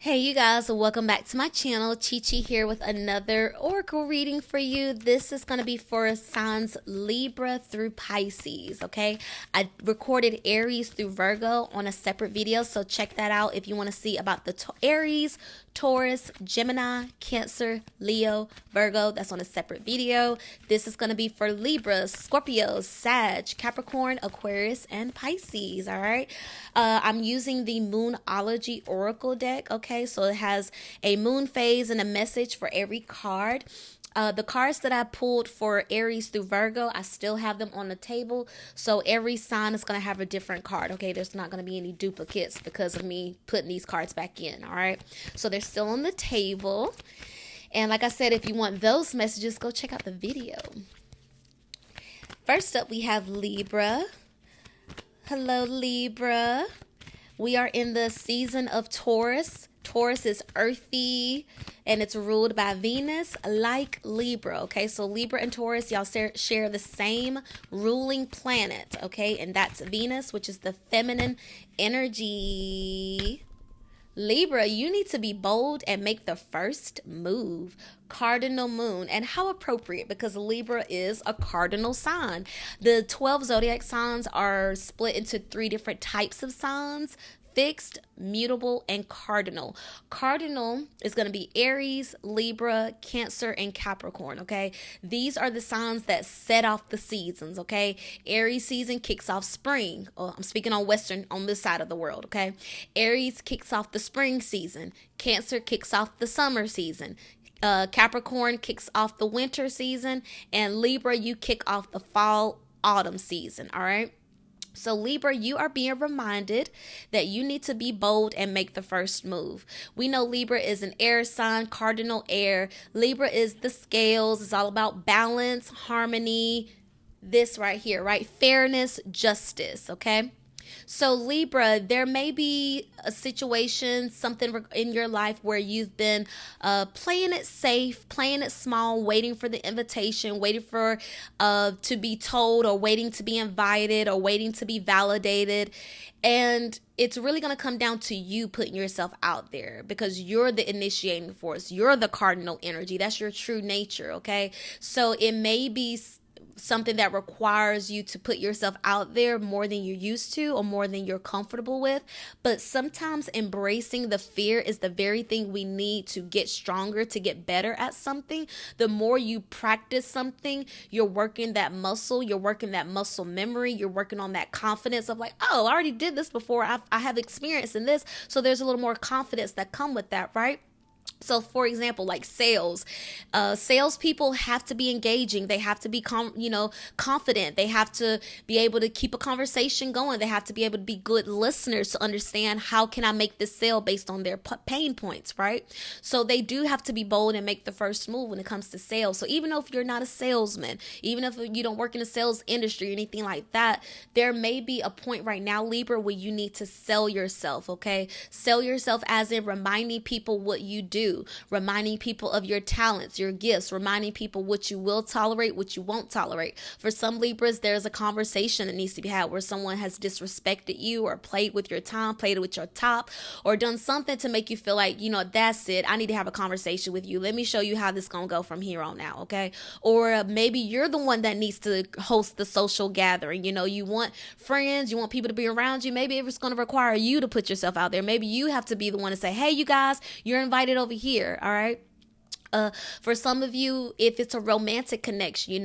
Hey you guys, welcome back to my channel. Chi here with another oracle reading for you. This is going to be for signs Libra through Pisces, okay? I recorded Aries through Virgo on a separate video, so check that out if you want to see about the Aries, Taurus, Gemini, Cancer, Leo, Virgo. That's on a separate video. This is going to be for Libra, Scorpio, Sag, Capricorn, Aquarius, and Pisces, all right? I'm using the Moonology oracle deck, okay? So it has a moon phase and a message for every card. The cards that I pulled for Aries through Virgo, I still have them on the table. So every sign is going to have a different card. Okay, there's not going to be any duplicates because of me putting these cards back in. All right, so they're still on the table. And like I said, if you want those messages, go check out the video. First up, we have Libra. Hello, Libra. We are in the season of Taurus. Taurus is earthy and it's ruled by Venus like Libra, okay? So Libra and Taurus, y'all share the same ruling planet, okay? And that's Venus, which is the feminine energy. Libra, you need to be bold and make the first move. Cardinal moon. And how appropriate, because Libra is a cardinal sign. The 12 zodiac signs are split into 3 different types of signs: fixed, mutable, and cardinal. Cardinal is going to be Aries, Libra, Cancer, and Capricorn, okay? These are the signs that set off the seasons, okay? Aries season kicks off spring. Oh, I'm speaking on Western, on this side of the world, okay? Aries kicks off the spring season. Cancer kicks off the summer season. Capricorn kicks off the winter season. And Libra, you kick off the fall, autumn season, all right? So Libra, you are being reminded that you need to be bold and make the first move. We know Libra is an air sign, cardinal air. Libra is the scales. It's all about balance, harmony, this right here, right? Fairness, justice, okay? So Libra, there may be a situation, something in your life where you've been playing it safe, playing it small, waiting for the invitation, waiting for to be told, or waiting to be invited, or waiting to be validated. And it's really going to come down to you putting yourself out there, because you're the initiating force. You're the cardinal energy. That's your true nature, okay? So it may be something that requires you to put yourself out there more than you're used to or more than you're comfortable with. But sometimes embracing the fear is the very thing we need to get stronger, to get better at something. The more you practice something, you're working that muscle, you're working that muscle memory, you're working on that confidence of like, oh, I already did this before. I have experience in this. So there's a little more confidence that come with that, right? So, for example, like salespeople have to be engaging. They have to be, confident. They have to be able to keep a conversation going. They have to be able to be good listeners to understand, how can I make this sale based on their pain points, right? So they do have to be bold and make the first move when it comes to sales. So even though if you're not a salesman, even if you don't work in the sales industry or anything like that, there may be a point right now, Libra, where you need to sell yourself, okay? Sell yourself as in reminding people what you do. Reminding people of your talents, your gifts, reminding people what you will tolerate, what you won't tolerate. For some Libras, there's a conversation that needs to be had where someone has disrespected you, or played with your time, played with your top, or done something to make you feel like, that's it. I need to have a conversation with you. Let me show you how this is going to go from here on out, okay? Or maybe you're the one that needs to host the social gathering. You want friends, you want people to be around you. Maybe it's going to require you to put yourself out there. Maybe you have to be the one to say, hey, you guys, you're invited over here, all right? For some of you, if it's a romantic connection,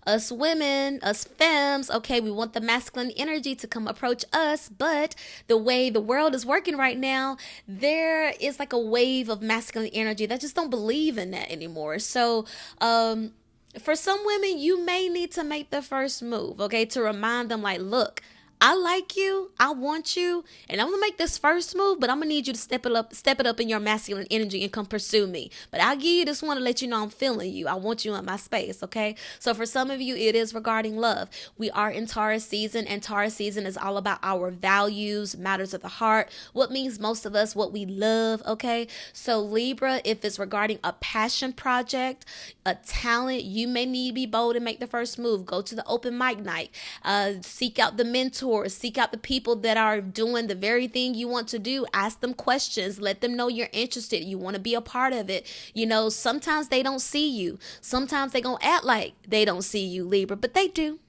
us women, us femmes, okay, we want the masculine energy to come approach us, but the way the world is working right now, there is like a wave of masculine energy that just don't believe in that anymore. So, for some women, you may need to make the first move, okay, to remind them like, look, I like you, I want you, and I'm gonna make this first move, but I'm gonna need you to step it up in your masculine energy and come pursue me. But I'll give you this one to let you know I'm feeling you. I want you in my space, okay? So for some of you, it is regarding love. We are in Taurus season, and Taurus season is all about our values, matters of the heart, what means most of us, what we love, okay? So Libra, if it's regarding a passion project, a talent, you may need to be bold and make the first move. Go to the open mic night, seek out the mentor mentors. Seek out the people that are doing the very thing you want to do. Ask them questions. Let them know you're interested. You want to be a part of it. Sometimes they don't see you. Sometimes they gonna act like they don't see you, Libra, but they do.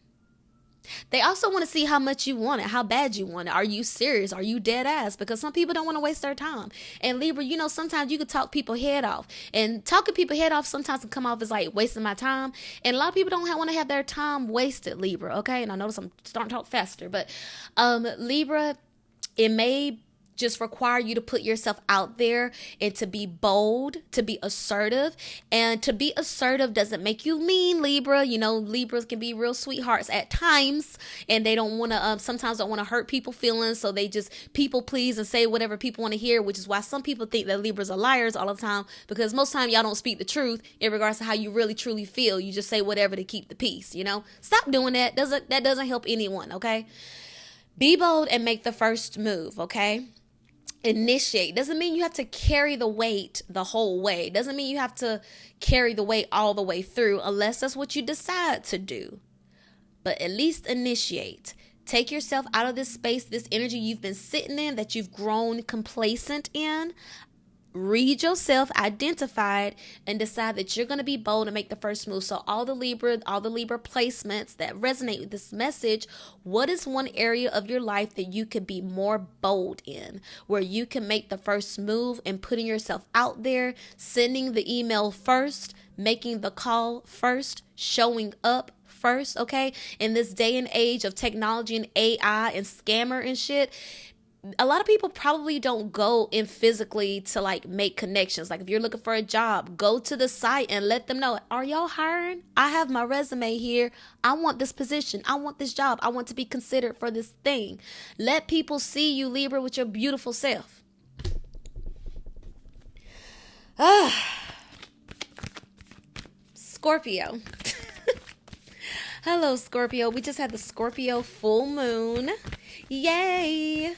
They also want to see how much you want it, how bad you want it. Are you serious? Are you dead ass? Because some people don't want to waste their time. And Libra, sometimes you could talk people head off. And talking people head off sometimes can come off as like wasting my time. And a lot of people don't want to have their time wasted, Libra, okay? And I notice I'm starting to talk faster. But Libra, it may just require you to put yourself out there and to be bold, to be assertive. And to be assertive doesn't make you mean, Libra. Libras can be real sweethearts at times, and they don't want to, sometimes don't want to hurt people's feelings. So they just people please and say whatever people want to hear, which is why some people think that Libras are liars all the time, because most time y'all don't speak the truth in regards to how you really truly feel. You just say whatever to keep the peace, Stop doing that. That doesn't help anyone, okay? Be bold and make the first move, okay? Initiate. Doesn't mean you have to carry the weight the whole way. Doesn't mean you have to carry the weight all the way through, unless that's what you decide to do. But at least initiate. Take yourself out of this space, this energy you've been sitting in, that you've grown complacent in. Read yourself, identify it, and decide that you're going to be bold and make the first move. So all the Libra placements that resonate with this message, what is one area of your life that you could be more bold in, where you can make the first move and putting yourself out there, sending the email first, making the call first, showing up first, okay? In this day and age of technology and AI and scammer and shit, a lot of people probably don't go in physically to like make connections. Like if you're looking for a job, go to the site and let them know, are y'all hiring? I have my resume here. I want this position. I want this job. I want to be considered for this thing. Let people see you, Libra, with your beautiful self. Scorpio. Hello, Scorpio. We just had the Scorpio full moon. Yay!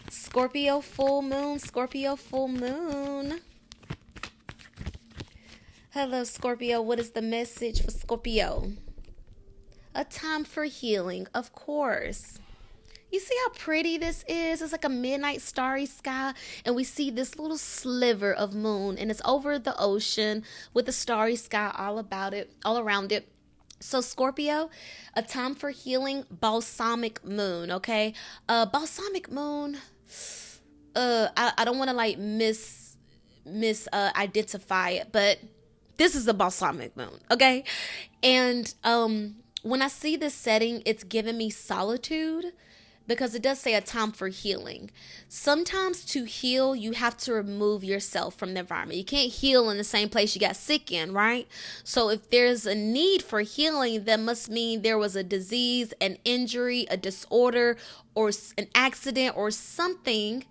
Scorpio full moon, Scorpio full moon. Hello, Scorpio. What is the message for Scorpio? A time for healing, of course. You see how pretty this is? It's like a midnight starry sky, and we see this little sliver of moon, and it's over the ocean with the starry sky all about it, all around it. So Scorpio, a time for healing, balsamic moon, okay? Balsamic moon, I don't want to like identify it, but this is a balsamic moon, okay? And when I see this setting, it's giving me solitude, because it does say a time for healing. Sometimes to heal, you have to remove yourself from the environment. You can't heal in the same place you got sick in, right? So if there's a need for healing, that must mean there was a disease, an injury, a disorder, or an accident, or something,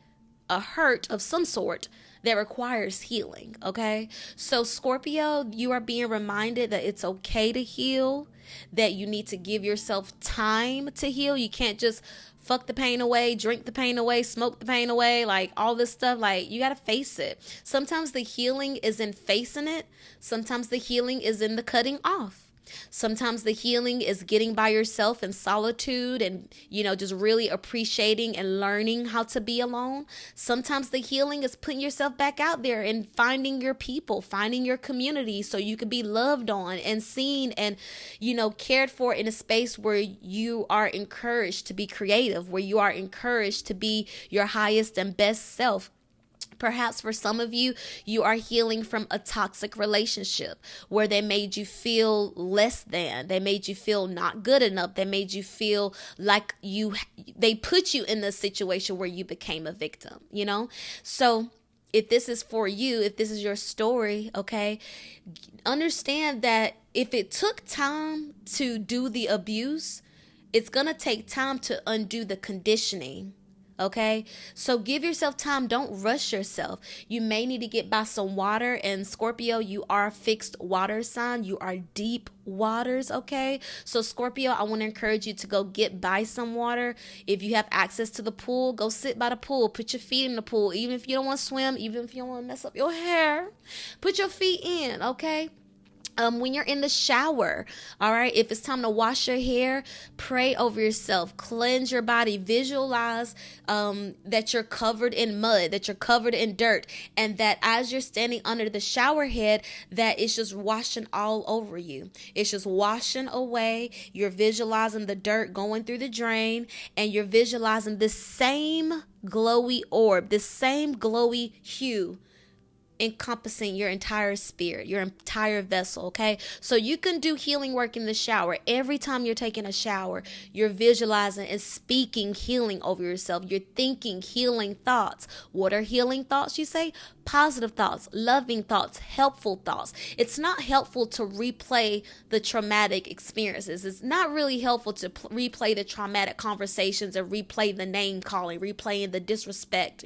a hurt of some sort that requires healing, okay? So Scorpio, you are being reminded that it's okay to heal, that you need to give yourself time to heal. You can't just fuck the pain away, drink the pain away, smoke the pain away, like all this stuff. Like, you got to face it. Sometimes the healing is in facing it. Sometimes the healing is in the cutting off. Sometimes the healing is getting by yourself in solitude and, just really appreciating and learning how to be alone. Sometimes the healing is putting yourself back out there and finding your people, finding your community, so you can be loved on and seen and, cared for in a space where you are encouraged to be creative, where you are encouraged to be your highest and best self. Perhaps for some of you, you are healing from a toxic relationship where they made you feel less than. They made you feel not good enough. They made you feel like they put you in the situation where you became a victim, So if this is for you, if this is your story, okay, understand that if it took time to do the abuse, it's going to take time to undo the conditioning. Okay, so give yourself time. Don't rush yourself. You may need to get by some water. And Scorpio, you are a fixed water sign. You are deep waters. Okay, so Scorpio, I want to encourage you to go get by some water. If you have access to the pool, go sit by the pool. Put your feet in the pool. Even if you don't want to swim, even if you don't want to mess up your hair, put your feet in. Okay. When you're in the shower, all right, if it's time to wash your hair, pray over yourself, cleanse your body, visualize that you're covered in mud, that you're covered in dirt, and that as you're standing under the shower head, that it's just washing all over you. It's just washing away. You're visualizing the dirt going through the drain, and you're visualizing the same glowy orb, the same glowy hue encompassing your entire spirit, your entire vessel. Okay, so you can do healing work in the shower. Every time you're taking a shower, you're visualizing and speaking healing over yourself. You're thinking healing thoughts. What are healing thoughts? You say positive thoughts, loving thoughts, helpful thoughts. It's not helpful to replay the traumatic experiences. It's not really helpful to replay the traumatic conversations and replay the name calling, replaying the disrespect,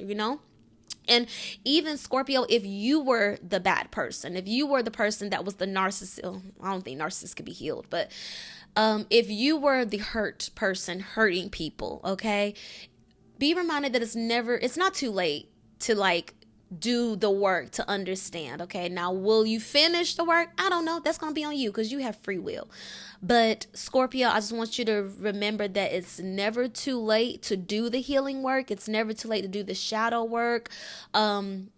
And even Scorpio, if you were the bad person, if you were the person that was the narcissist, I don't think narcissists could be healed, but if you were the hurt person hurting people, okay, be reminded that it's not too late to do the work to understand. Okay, now will you finish the work? I don't know. That's going to be on you because you have free will. But Scorpio, I just want you to remember that it's never too late to do the healing work. It's never too late to do the shadow work. And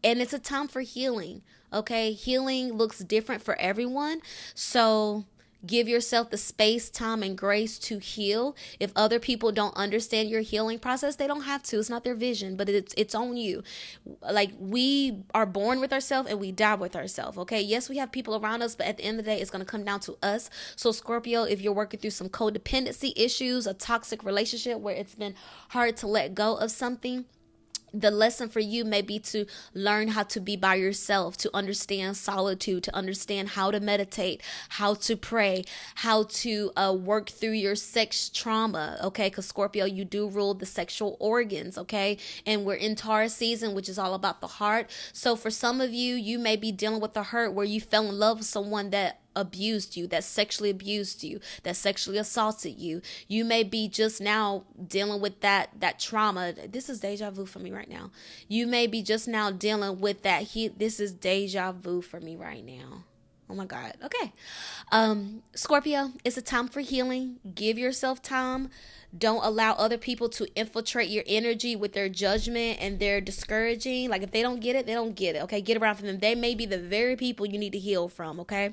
it's a time for healing. Okay, healing looks different for everyone. So give yourself the space, time, and grace to heal. If other people don't understand your healing process, they don't have to. It's not their vision, but it's on you. Like, we are born with ourselves and we die with ourselves. Okay. Yes, we have people around us, but at the end of the day, it's going to come down to us. So Scorpio, if you're working through some codependency issues, a toxic relationship where it's been hard to let go of something, the lesson for you may be to learn how to be by yourself, to understand solitude, to understand how to meditate, how to pray, how to work through your sex trauma, okay? Because Scorpio, you do rule the sexual organs, okay? And we're in Taurus season, which is all about the heart. So for some of you, you may be dealing with the hurt where you fell in love with someone that abused you, that sexually abused you, that sexually assaulted you. You may be just now dealing with that trauma. This is deja vu for me right now. You may be just now dealing with that. This is deja vu for me right now. Oh my God. Okay. Scorpio, it's a time for healing. Give yourself time. Don't allow other people to infiltrate your energy with their judgment and their discouraging. Like, if they don't get it, they don't get it. Okay. Get around from them. They may be the very people you need to heal from. Okay.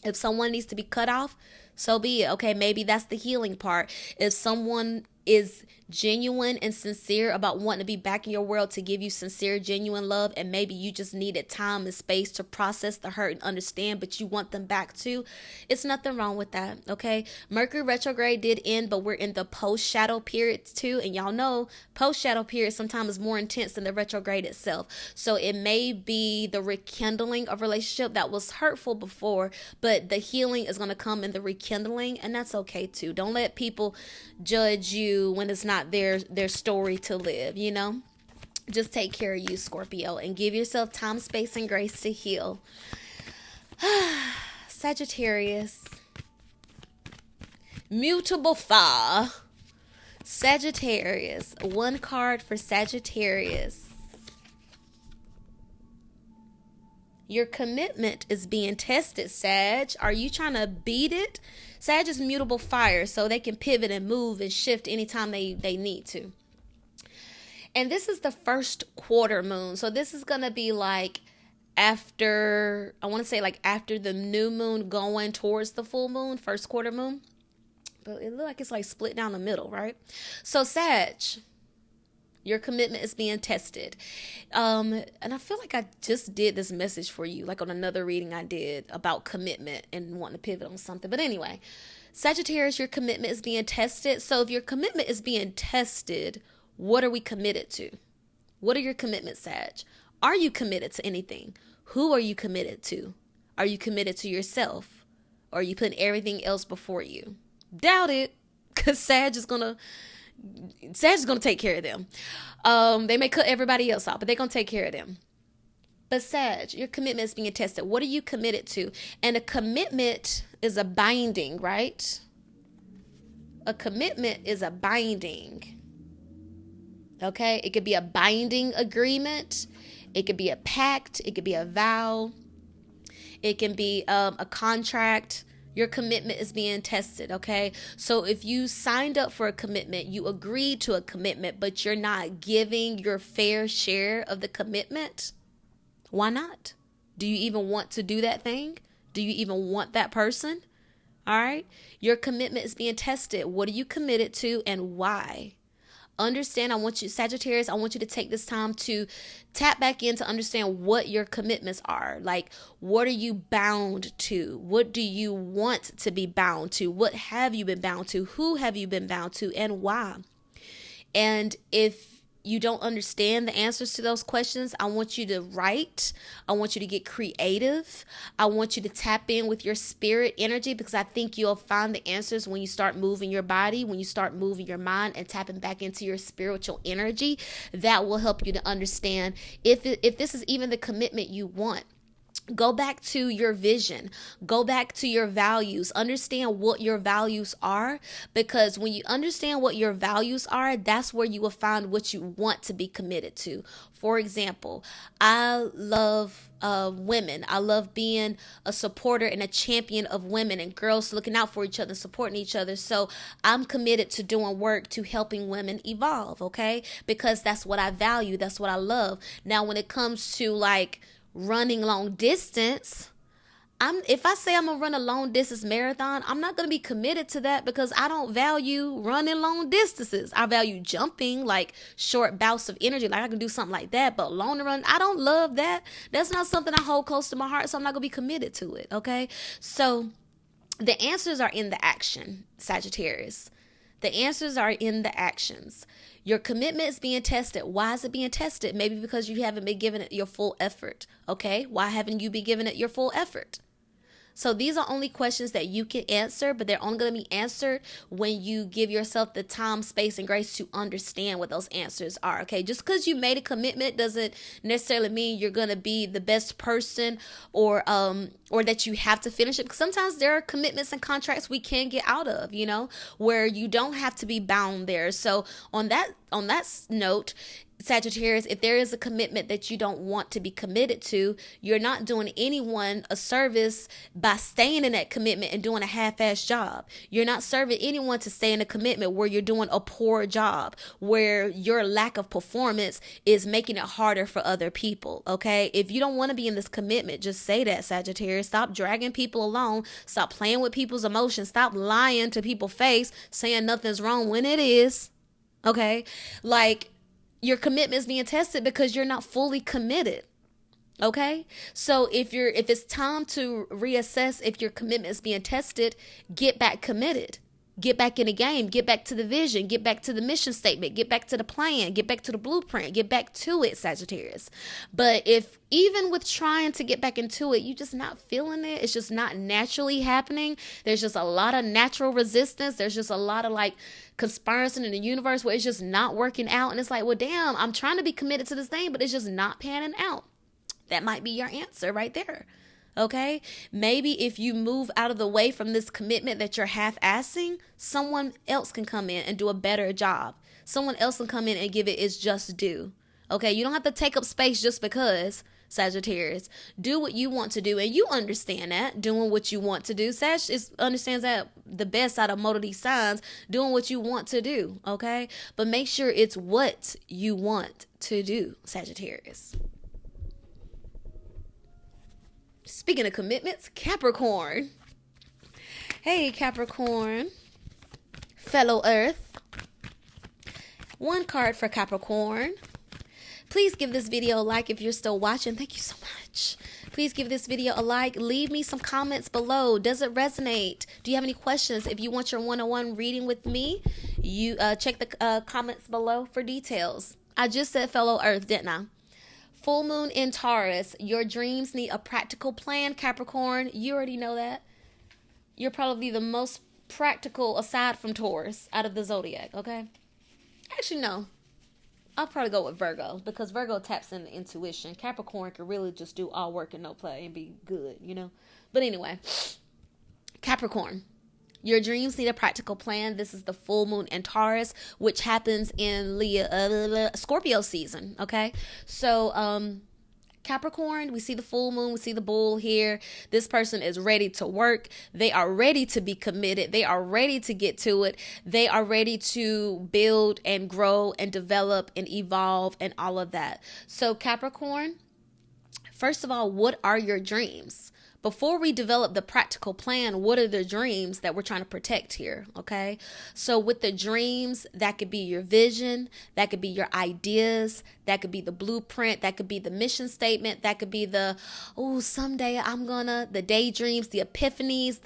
If someone needs to be cut off, so be it. Okay, maybe that's the healing part. If someone is genuine and sincere about wanting to be back in your world to give you sincere, genuine love, and maybe you just needed time and space to process the hurt and understand, but you want them back too, it's nothing wrong with that. Okay, Mercury retrograde did end, but we're in the post shadow periods too, and y'all know post shadow period sometimes is more intense than the retrograde itself. So it may be the rekindling of relationship that was hurtful before, but the healing is going to come in the rekindling, and that's okay too. Don't let people judge you when it's not their story to live. Just take care of you, Scorpio, and give yourself time, space, and grace to heal. Sagittarius, mutable fire. Sagittarius, one card for Sagittarius. Your commitment is being tested, Sag. Are you trying to beat it? Sag is mutable fire, so they can pivot and move and shift anytime they need to. And this is the first quarter moon. So this is going to be like after the new moon going towards the full moon, first quarter moon. But it looks like it's like split down the middle, right? So Sag, your commitment is being tested. And I feel like I just did this message for you, like on another reading I did about commitment and wanting to pivot on something. But anyway, Sagittarius, your commitment is being tested. So if your commitment is being tested, what are we committed to? What are your commitments, Sag? Are you committed to anything? Who are you committed to? Are you committed to yourself? Or are you putting everything else before you? Doubt it, because Sag is going to take care of them. They may cut everybody else out, but they're going to take care of them. But Sag, your commitment is being tested. What are you committed to? And a commitment is a binding, right? A commitment is a binding. Okay? It could be a binding agreement. It could be a pact. It could be a vow. It can be a contract. Your commitment is being tested, okay? So if you signed up for a commitment, you agreed to a commitment, but you're not giving your fair share of the commitment, why not? Do you even want to do that thing? Do you even want that person? All right? Your commitment is being tested. What are you committed to and why? Understand, I want you, Sagittarius, I want you to take this time to tap back in to understand what your commitments are. Like, what are you bound to? What do you want to be bound to? What have you been bound to? Who have you been bound to and why? And if you don't understand the answers to those questions, I want you to write. I want you to get creative. I want you to tap in with your spirit energy, because I think you'll find the answers when you start moving your body, when you start moving your mind and tapping back into your spiritual energy. That will help you to understand if this is even the commitment you want. Go back to your vision. Go back to your values. Understand what your values are, because when you understand what your values are, that's where you will find what you want to be committed to. For example, I love women. I love being a supporter and a champion of women and girls looking out for each other, supporting each other. So I'm committed to doing work to helping women evolve, okay? Because that's what I value. That's what I love. Now, when it comes to like running long distance, if I say I'm gonna run a long distance marathon, I'm not gonna be committed to that, because I don't value running long distances. I value jumping, like short bouts of energy, like I can do something like that, but long run, I don't love that. That's not something I hold close to my heart, so I'm not gonna be committed to it. Okay, so the answers are in the action, Sagittarius. The answers are in the actions. Your commitment is being tested. Why is it being tested? Maybe because you haven't been giving it your full effort. Okay, why haven't you been giving it your full effort? So these are only questions that you can answer, but they're only going to be answered when you give yourself the time, space, and grace to understand what those answers are. Okay, just because you made a commitment doesn't necessarily mean you're going to be the best person, or that you have to finish it. Because sometimes there are commitments and contracts we can get out of, where you don't have to be bound there. So on that note, Sagittarius, if there is a commitment that you don't want to be committed to, you're not doing anyone a service by staying in that commitment and doing a half-assed job. You're not serving anyone to stay in a commitment where you're doing a poor job, where your lack of performance is making it harder for other people, okay? If you don't want to be in this commitment, just say that, Sagittarius. Stop dragging people along. Stop playing with people's emotions. Stop lying to people's face, saying nothing's wrong when it is, okay? Like, your commitment is being tested because you're not fully committed. Okay? So if it's time to reassess if your commitment is being tested, get back committed. Get back in the game. Get back to the vision. Get back to the mission statement. Get back to the plan. Get back to the blueprint. Get back to it, Sagittarius. But if even with trying to get back into it, you're just not feeling it, it's just not naturally happening, there's just a lot of natural resistance, there's just a lot of like conspiring in the universe where it's just not working out, and it's like, well, damn, I'm trying to be committed to this thing, but it's just not panning out. That might be your answer right there. Okay, maybe if you move out of the way from this commitment that you're half-assing, someone else can come in and do a better job. Someone else can come in and give it its just due. Okay, you don't have to take up space just because, Sagittarius. Do what you want to do, and you understand that, doing what you want to do. Sag understands that the best out of most of these signs, doing what you want to do, okay? But make sure it's what you want to do, Sagittarius. Speaking of commitments, Capricorn. Hey, Capricorn. Fellow Earth. One card for Capricorn. Please give this video a like if you're still watching. Thank you so much. Please give this video a like. Leave me some comments below. Does it resonate? Do you have any questions? If you want your one-on-one reading with me, you check the comments below for details. I just said fellow Earth, didn't I? Full moon in Taurus. Your dreams need a practical plan, Capricorn. You already know that. You're probably the most practical aside from Taurus out of the zodiac, okay? Actually, no. I'll probably go with Virgo because Virgo taps into intuition. Capricorn can really just do all work and no play and be good, But anyway, Capricorn. Your dreams need a practical plan. This is the full moon in Taurus, which happens in Scorpio season, okay? So Capricorn, we see the full moon, we see the bull here. This person is ready to work. They are ready to be committed. They are ready to get to it. They are ready to build and grow and develop and evolve and all of that. So Capricorn, first of all, what are your dreams? Before we develop the practical plan, what are the dreams that we're trying to protect here? Okay. So with the dreams, that could be your vision, that could be your ideas, that could be the blueprint, that could be the mission statement, that could be the, oh, someday the daydreams, the epiphanies,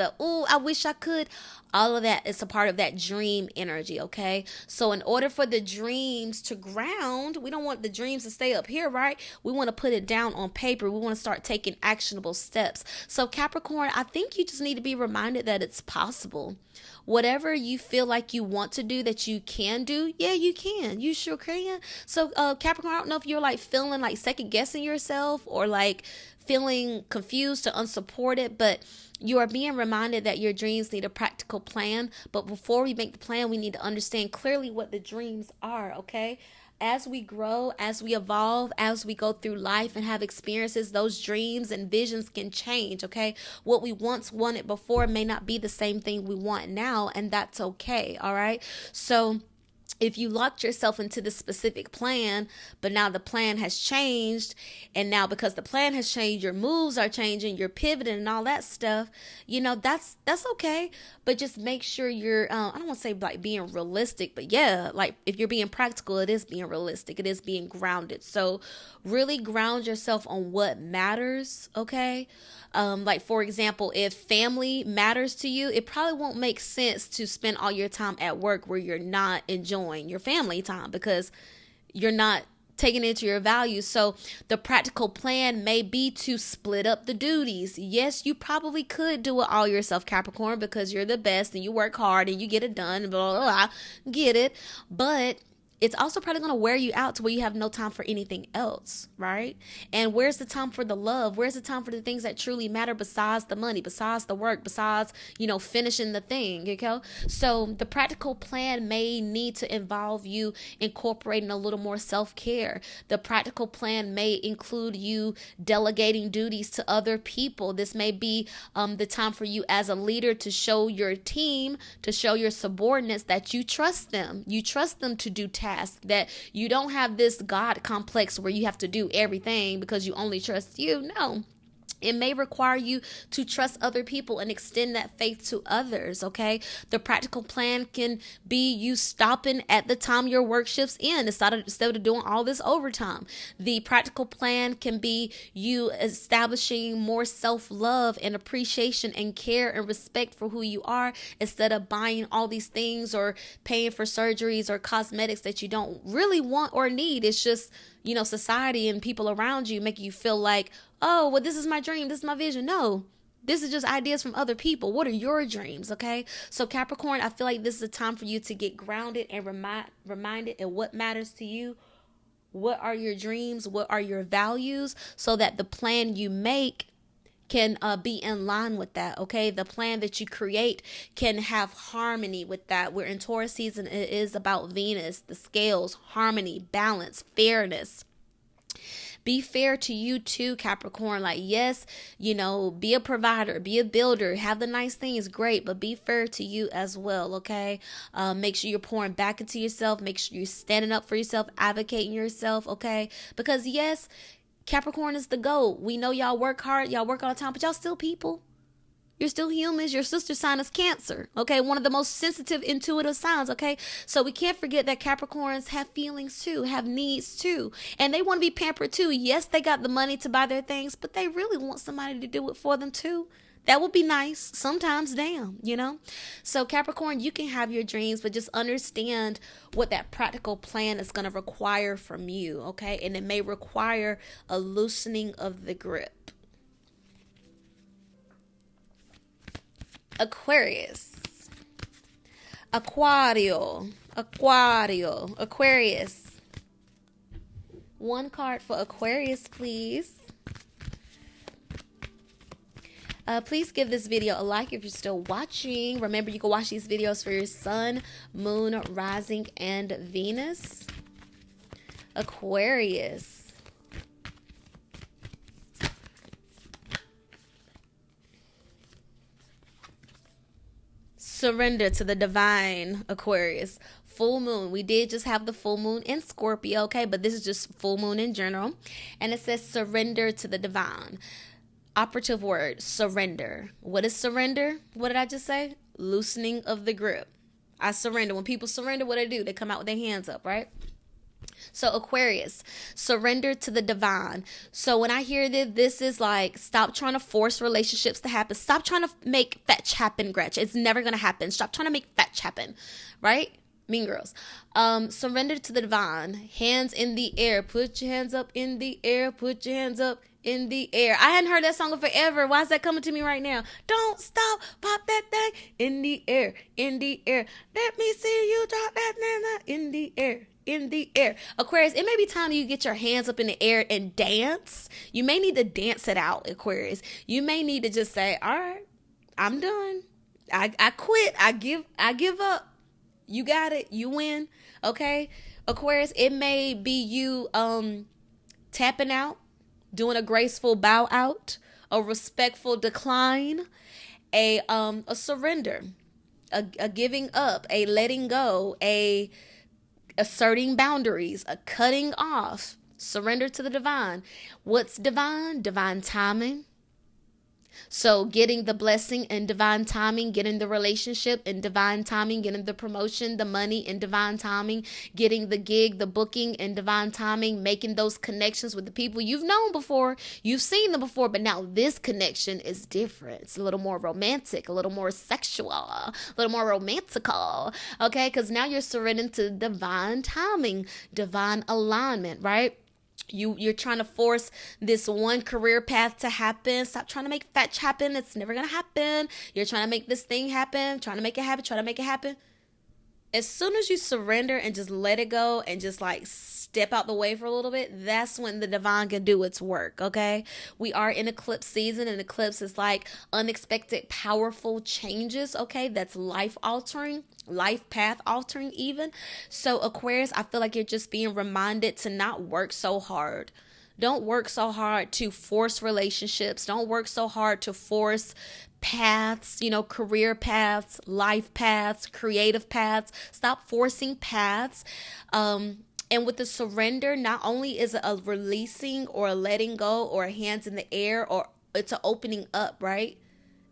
I wish I could. All of that is a part of that dream energy, okay? So in order for the dreams to ground, we don't want the dreams to stay up here, right? We want to put it down on paper. We want to start taking actionable steps. So Capricorn, I think you just need to be reminded that it's possible. Whatever you feel like you want to do that you can do, yeah, you can. You sure can. So Capricorn, I don't know if you're like feeling like second guessing yourself or like feeling confused or unsupported, but you are being reminded that your dreams need a practical plan. But before we make the plan, we need to understand clearly what the dreams are, okay? As we grow, as we evolve, as we go through life and have experiences, those dreams and visions can change, okay? What we once wanted before may not be the same thing we want now, and that's okay, all right? So if you locked yourself into this specific plan, but now the plan has changed, and now because the plan has changed, your moves are changing, you're pivoting and all that stuff, that's okay. But just make sure you're, I don't want to say like being realistic, but yeah, like if you're being practical, it is being realistic. It is being grounded. So really ground yourself on what matters, okay? Like for example, if family matters to you, it probably won't make sense to spend all your time at work where you're not enjoying your family time because you're not taking into your values. So the practical plan may be to split up the duties. Yes, you probably could do it all yourself, Capricorn, because you're the best and you work hard and you get it done and blah, blah, blah. Get it. But it's also probably going to wear you out to where you have no time for anything else, right? And where's the time for the love? Where's the time for the things that truly matter besides the money, besides the work, besides, finishing the thing, okay? So the practical plan may need to involve you incorporating a little more self-care. The practical plan may include you delegating duties to other people. This may be the time for you as a leader to show your team, to show your subordinates that you trust them. You trust them to do tasks, that you don't have this God complex where you have to do everything because you only trust you. No. It may require you to trust other people and extend that faith to others, okay? The practical plan can be you stopping at the time your work shifts end instead of doing all this overtime. The practical plan can be you establishing more self-love and appreciation and care and respect for who you are instead of buying all these things or paying for surgeries or cosmetics that you don't really want or need. It's just, society and people around you make you feel like, oh, well, this is my dream. This is my vision. No, this is just ideas from other people. What are your dreams? Okay. So Capricorn, I feel like this is a time for you to get grounded and reminded of what matters to you. What are your dreams? What are your values? So that the plan you make can be in line with that, okay? The plan that you create can have harmony with that. We're in Taurus season. It is about Venus, the scales, harmony, balance, fairness. Be fair to you too, Capricorn. Like, yes, be a provider, be a builder, have the nice things, great, but be fair to you as well, okay? Make sure you're pouring back into yourself. Make sure you're standing up for yourself, advocating yourself, okay? Because yes, Capricorn is the GOAT. We know y'all work hard, y'all work all the time, but y'all still people. You're still humans. Your sister sign is Cancer, okay? One of the most sensitive, intuitive signs, okay? So we can't forget that Capricorns have feelings too, have needs too, and they want to be pampered too. Yes, they got the money to buy their things, but they really want somebody to do it for them too. That would be nice. Sometimes, damn, So Capricorn, you can have your dreams, but just understand what that practical plan is going to require from you, okay? And it may require a loosening of the grip. Aquarius. Aquarius. One card for Aquarius, please. Please give this video a like if you're still watching. Remember, you can watch these videos for your sun, moon, rising, and Venus. Aquarius. Surrender to the divine, Aquarius. Full moon. We did just have the full moon in Scorpio, okay? But this is just full moon in general. And it says surrender to the divine. Operative word, surrender. What is surrender? What did I just say? Loosening of the grip. I surrender. When people surrender, what do? They come out with their hands up, right? So Aquarius, surrender to the divine. So when I hear this is like, stop trying to force relationships to happen. Stop trying to make fetch happen, Gretch. It's never going to happen. Stop trying to make fetch happen, right? Mean Girls. Surrender to the divine. Hands in the air. Put your hands up in the air. Put your hands up in the air. I hadn't heard that song in forever. Why is that coming to me right now? Don't stop. Pop that thing in the air. In the air. Let me see you drop that in the air. In the air. Aquarius, it may be time you get your hands up in the air and dance. You may need to dance it out, Aquarius. You may need to just say, all right, I'm done. I quit. I give up. You got it. You win. Okay. Aquarius, it may be you tapping out, doing a graceful bow out, a respectful decline, a surrender, a giving up, a letting go, a asserting boundaries, a cutting off. Surrender to the divine. What's divine? Divine timing. So getting the blessing in divine timing, getting the relationship in divine timing, getting the promotion, the money in divine timing, getting the gig, the booking in divine timing, making those connections with the people you've known before, you've seen them before, but now this connection is different. It's a little more romantic, a little more sexual, a little more romantical, okay? Because now you're surrendering to divine timing, divine alignment, right? You're trying to force this one career path to happen. Stop trying to make fetch happen. It's never going to happen. You're trying to make this thing happen, trying to make it happen, trying to make it happen. As soon as you surrender and just let it go and just like step out the way for a little bit, that's when the divine can do its work, okay? We are in eclipse season, and eclipse is like unexpected, powerful changes, okay? That's life altering, life path altering even. So Aquarius, I feel like you're just being reminded to not work so hard. Don't work so hard to force relationships. Don't work so hard to force paths, career paths, life paths, creative paths. Stop forcing paths. And with the surrender, not only is it a releasing or a letting go or a hands in the air, or it's an opening up, right?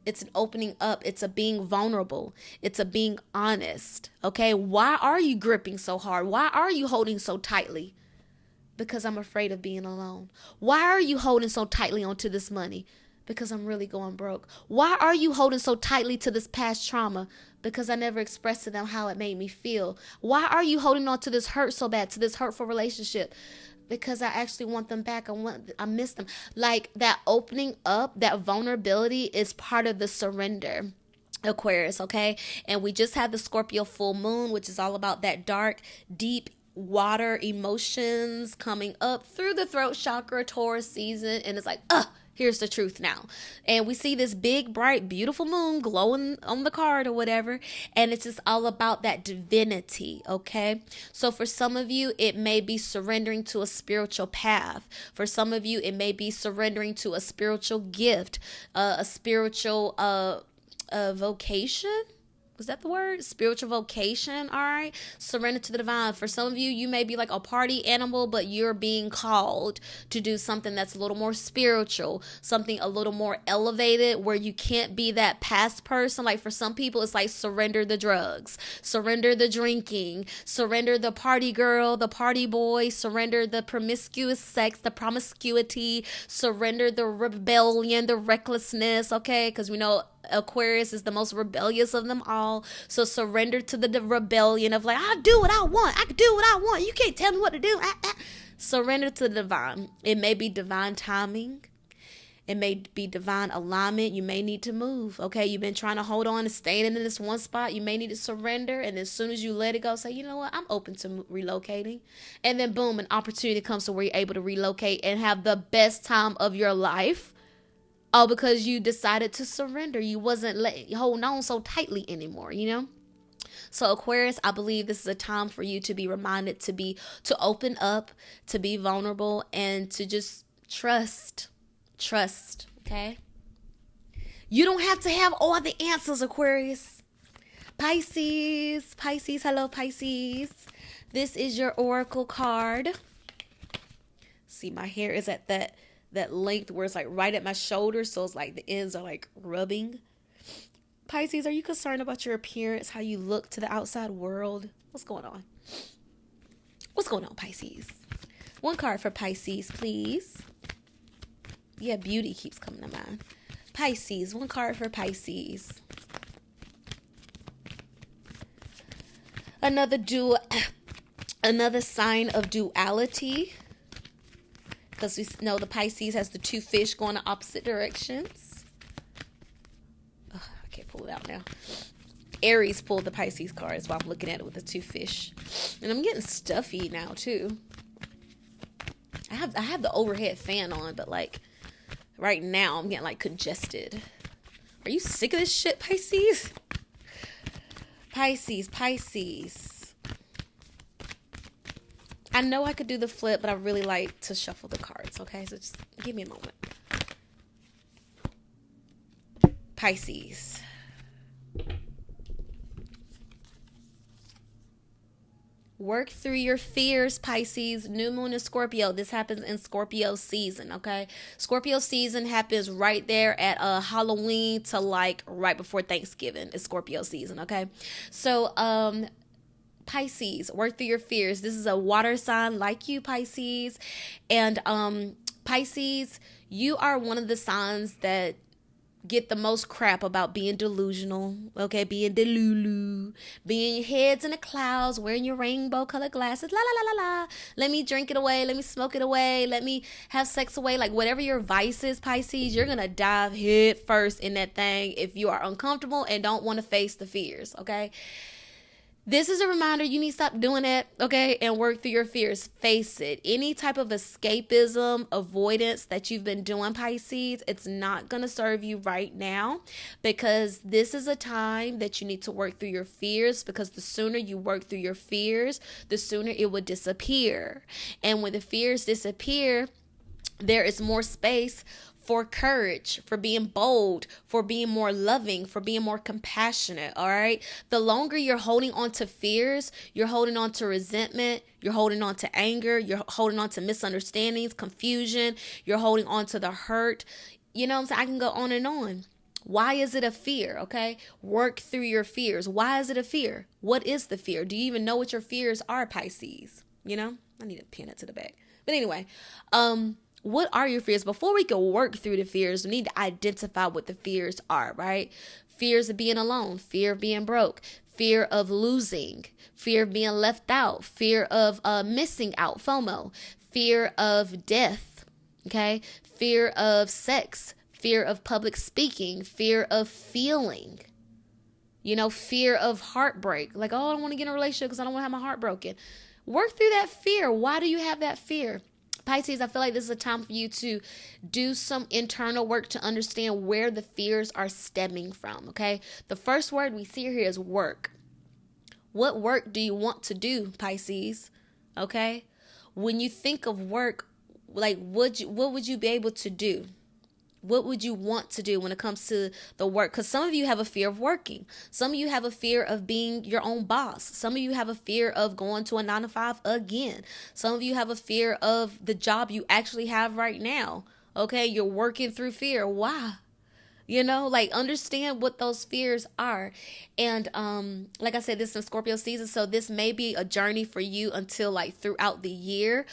It's an opening up. It's a being vulnerable. It's a being honest. Okay. Why are you gripping so hard? Why are you holding so tightly? Because I'm afraid of being alone. Why are you holding so tightly onto this money? Because I'm really going broke. Why are you holding so tightly to this past trauma? Because I never expressed to them how it made me feel. Why are you holding on to this hurt so bad, to this hurtful relationship? Because I actually want them back. I miss them. Like that opening up, that vulnerability is part of the surrender, Aquarius, okay? And we just had the Scorpio full moon, which is all about that dark, deep water emotions coming up through the throat chakra, Taurus season. And it's like, here's the truth now. And we see this big, bright, beautiful moon glowing on the card or whatever. And it's just all about that divinity, okay? So for some of you, it may be surrendering to a spiritual path. For some of you, it may be surrendering to a spiritual gift, a spiritual vocation. Was that the word? Spiritual vocation. All right. Surrender to the divine. For some of you, you may be like a party animal, but you're being called to do something that's a little more spiritual, something a little more elevated, where you can't be that past person. Like for some people, it's like surrender the drugs, surrender the drinking, surrender the party girl, the party boy, surrender the promiscuous sex, the promiscuity, surrender the rebellion, the recklessness. Okay. Because we know Aquarius is the most rebellious of them all. So surrender to the rebellion of like, I'll do what I want. I can do what I want. You can't tell me what to do. Surrender to the divine. It may be divine timing. It may be divine alignment. You may need to move. Okay. You've been trying to hold on and staying in this one spot. You may need to surrender. And as soon as you let it go, say, you know what? I'm open to relocating. And then boom, an opportunity comes to where you're able to relocate and have the best time of your life. All because you decided to surrender. You wasn't holding on so tightly anymore, So Aquarius, I believe this is a time for you to be reminded to open up, to be vulnerable, and to just trust, okay? You don't have to have all the answers, Aquarius. Pisces. Pisces. Hello, Pisces. This is your oracle card. See, my hair is at that length where it's like right at my shoulder, so it's like the ends are like rubbing. Pisces, are you concerned about your appearance, how you look to the outside world? What's going on? What's going on, Pisces? One card for Pisces, please. Yeah, beauty keeps coming to mind. Pisces, one card for Pisces. Another sign of duality. Because we know the Pisces has the two fish going in opposite directions. Ugh, I can't pull it out now. Aries pulled the Pisces card. That's why I'm looking at it with the two fish. And I'm getting stuffy now too. I have the overhead fan on, but like right now I'm getting like congested. Are you sick of this shit, Pisces? Pisces. I know I could do the flip, but I really like to shuffle the cards, okay? So just give me a moment. Pisces. Work through your fears, Pisces. New moon is Scorpio. This happens in Scorpio season, okay? Scorpio season happens right there at Halloween to like right before Thanksgiving. It's Scorpio season, okay? So, Pisces, work through your fears. This is a water sign like you, Pisces. And Pisces, you are one of the signs that get the most crap about being delusional, okay? Being delulu, being heads in the clouds, wearing your rainbow colored glasses, la la la la la. Let me drink it away, let me smoke it away, let me have sex away. Like whatever your vice is, Pisces, you're gonna dive head first in that thing if you are uncomfortable and don't want to face the fears, okay? This is a reminder you need to stop doing it, okay, and work through your fears. Face it. Any type of escapism, avoidance that you've been doing, Pisces, it's not going to serve you right now because this is a time that you need to work through your fears because the sooner you work through your fears, the sooner it will disappear. And when the fears disappear, there is more space for courage, for being bold, for being more loving, for being more compassionate, all right? The longer you're holding on to fears, you're holding on to resentment, you're holding on to anger, you're holding on to misunderstandings, confusion, you're holding on to the hurt. You know what I'm saying? I can go on and on. Why is it a fear, okay? Work through your fears. Why is it a fear? What is the fear? Do you even know what your fears are, Pisces? You know? I need to pin it to the back. But anyway, what are your fears? Before we can work through the fears, we need to identify what the fears are, right? Fears of being alone, fear of being broke, fear of losing, fear of being left out, fear of missing out, FOMO, fear of death, okay? Fear of sex, fear of public speaking, fear of feeling, you know, fear of heartbreak. Like, oh, I don't want to get in a relationship because I don't want to have my heart broken. Work through that fear. Why do you have that fear? Pisces, I feel like this is a time for you to do some internal work to understand where the fears are stemming from, okay? The first word we see here is work. What work do you want to do, Pisces? Okay? When you think of work, like what would you be able to do? What would you want to do when it comes to the work? Because some of you have a fear of working. Some of you have a fear of being your own boss. Some of you have a fear of going to a 9-to-5 again. Some of you have a fear of the job you actually have right now. Okay, you're working through fear. Why? You know, like understand what those fears are. And like I said, this is Scorpio season, so this may be a journey for you until like throughout the year,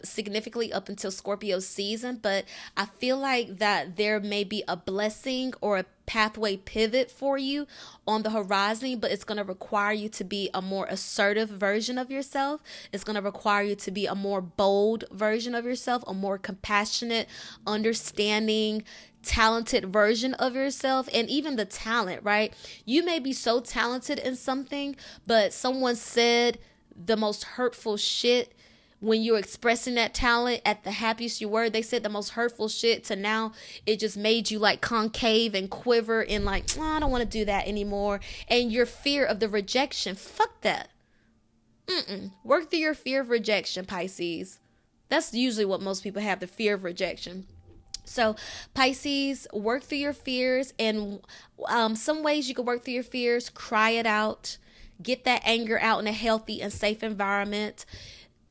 significantly up until Scorpio season. But I feel like that there may be a blessing or a pathway pivot for you on the horizon, but it's going to require you to be a more assertive version of yourself. It's going to require you to be a more bold version of yourself, a more compassionate, understanding, talented version of yourself. And even the talent, right? You may be so talented in something, but someone said the most hurtful shit when you're expressing that talent at the happiest you were. They said the most hurtful shit to now it just made you like concave and quiver and like, oh, I don't want to do that anymore. And your fear of the rejection, fuck that. Work through your fear of rejection, Pisces. That's usually what most people have, the fear of rejection. So, Pisces, work through your fears. And some ways you can work through your fears: cry it out, get that anger out in a healthy and safe environment.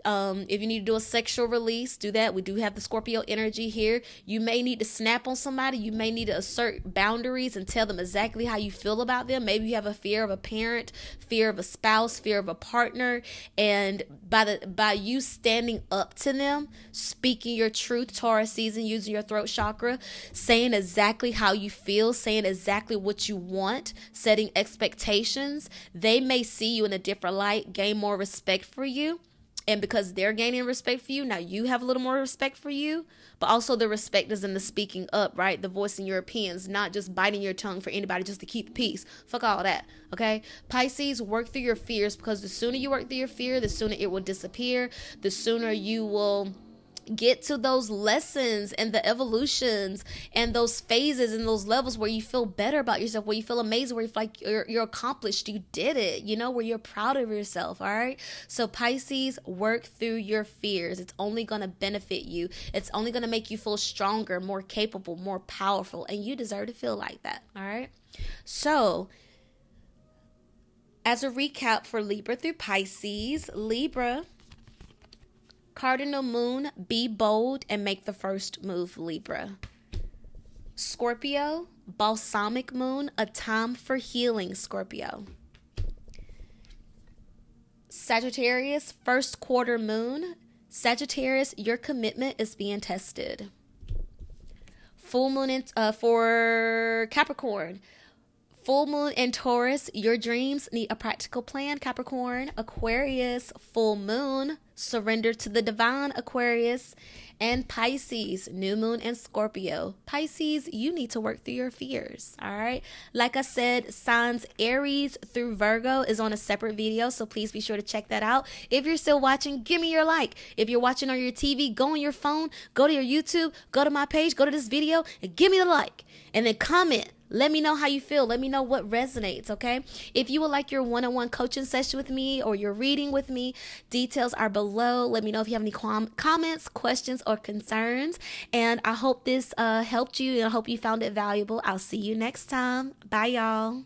If you need to do a sexual release, do that. We do have the Scorpio energy here. You may need to snap on somebody. You may need to assert boundaries and tell them exactly how you feel about them. Maybe you have a fear of a parent, fear of a spouse, fear of a partner, and by you standing up to them, speaking your truth, Taurus season, using your throat chakra, saying exactly how you feel, saying exactly what you want, setting expectations, they may see you in a different light, gain more respect for you. And because they're gaining respect for you, now you have a little more respect for you. But also the respect is in the speaking up, right? The voicing your opinions, not just biting your tongue for anybody just to keep the peace. Fuck all that, okay? Pisces, work through your fears, because the sooner you work through your fear, the sooner it will disappear. The sooner you will get to those lessons and the evolutions and those phases and those levels where you feel better about yourself, where you feel amazing, where you feel like you're accomplished, you did it, where you're proud of yourself. All right, so Pisces, work through your fears. It's only going to benefit you. It's only going to make you feel stronger, more capable, more powerful, and you deserve to feel like that. All right, so as a recap for Libra through Pisces: Libra, cardinal moon, be bold and make the first move, Libra. Scorpio, balsamic moon, a time for healing, Scorpio. Sagittarius, first quarter moon. Sagittarius, your commitment is being tested. Full moon for Capricorn. Full moon in Taurus, your dreams need a practical plan, Capricorn. Aquarius, full moon, surrender to the divine, Aquarius. And Pisces, new moon in Scorpio. Pisces, you need to work through your fears, all right? Like I said, signs Aries through Virgo is on a separate video, so please be sure to check that out. If you're still watching, give me your like. If you're watching on your TV, go on your phone, go to your YouTube, go to my page, go to this video, and give me the like. And then comment. Let me know how you feel. Let me know what resonates, okay? If you would like your one-on-one coaching session with me or your reading with me, details are below. Let me know if you have any comments, questions, or concerns. And I hope this helped you, and I hope you found it valuable. I'll see you next time. Bye, y'all.